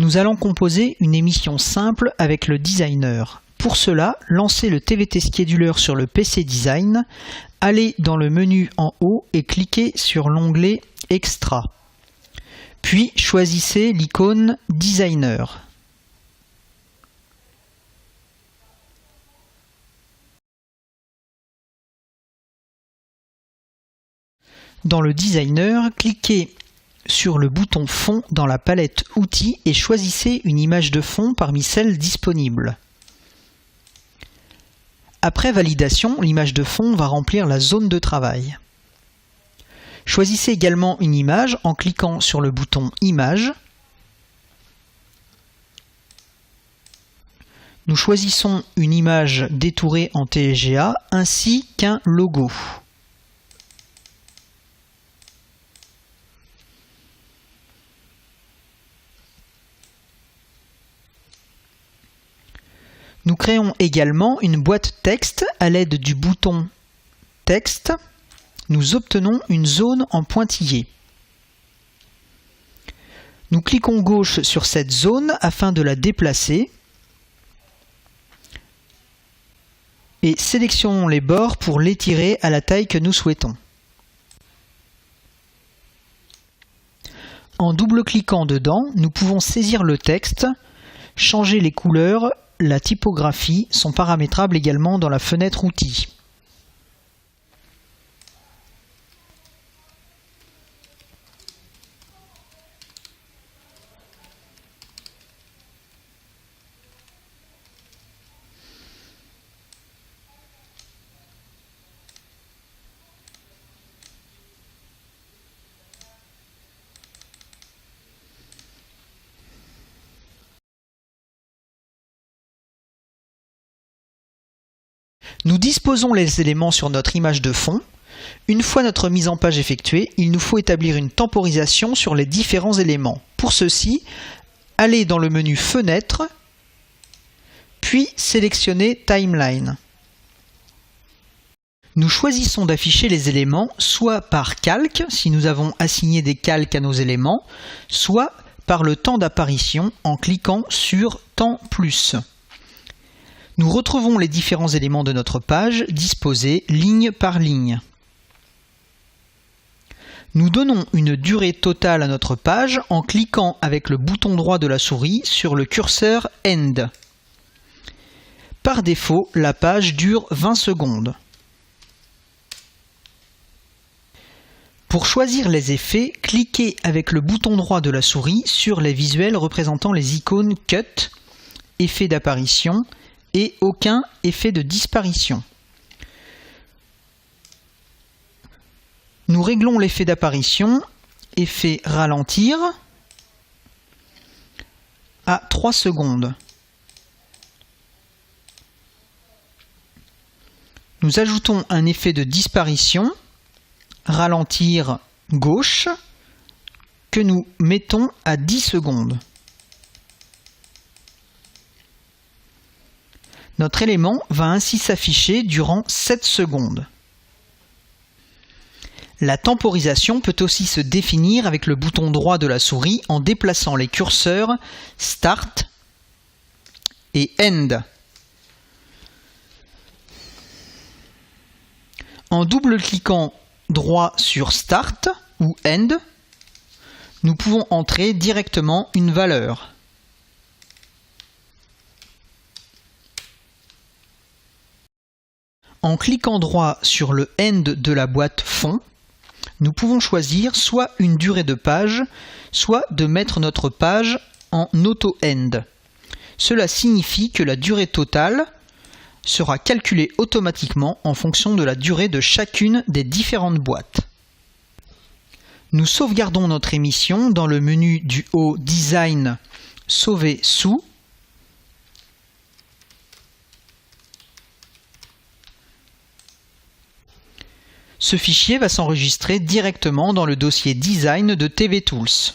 Nous allons composer une émission simple avec le designer. Pour cela, lancez le TVT Scheduler sur le PC Design, allez dans le menu en haut et cliquez sur l'onglet Extra. Puis choisissez l'icône Designer. Dans le Designer, cliquez sur le bouton Fond dans la palette Outils et choisissez une image de fond parmi celles disponibles. Après validation, l'image de fond va remplir la zone de travail. Choisissez également une image en cliquant sur le bouton Image. Nous choisissons une image détourée en TGA ainsi qu'un logo. Nous créons également une boîte texte à l'aide du bouton Texte. Nous obtenons une zone en pointillé. Nous cliquons gauche sur cette zone afin de la déplacer et sélectionnons les bords pour l'étirer à la taille que nous souhaitons. En double-cliquant dedans, nous pouvons saisir le texte, changer les couleurs, la typographie sont paramétrables également dans la fenêtre Outils. Nous disposons les éléments sur notre image de fond. Une fois notre mise en page effectuée, il nous faut établir une temporisation sur les différents éléments. Pour ceci, allez dans le menu Fenêtre, puis sélectionnez Timeline. Nous choisissons d'afficher les éléments soit par calque, si nous avons assigné des calques à nos éléments, soit par le temps d'apparition en cliquant sur Temps plus. Nous retrouvons les différents éléments de notre page disposés ligne par ligne. Nous donnons une durée totale à notre page en cliquant avec le bouton droit de la souris sur le curseur End. Par défaut, la page dure 20 secondes. Pour choisir les effets, cliquez avec le bouton droit de la souris sur les visuels représentant les icônes Cut, effet d'apparition, et aucun effet de disparition. Nous réglons l'effet d'apparition, effet ralentir, à 3 secondes. Nous ajoutons un effet de disparition, ralentir gauche, que nous mettons à 10 secondes. Notre élément va ainsi s'afficher durant 7 secondes. La temporisation peut aussi se définir avec le bouton droit de la souris en déplaçant les curseurs Start et End. En double-cliquant droit sur Start ou End, nous pouvons entrer directement une valeur. En cliquant droit sur le End de la boîte Fond, nous pouvons choisir soit une durée de page, soit de mettre notre page en Auto-End. Cela signifie que la durée totale sera calculée automatiquement en fonction de la durée de chacune des différentes boîtes. Nous sauvegardons notre émission dans le menu du haut Design, Sauver sous. Ce fichier va s'enregistrer directement dans le dossier Design de TV Tools.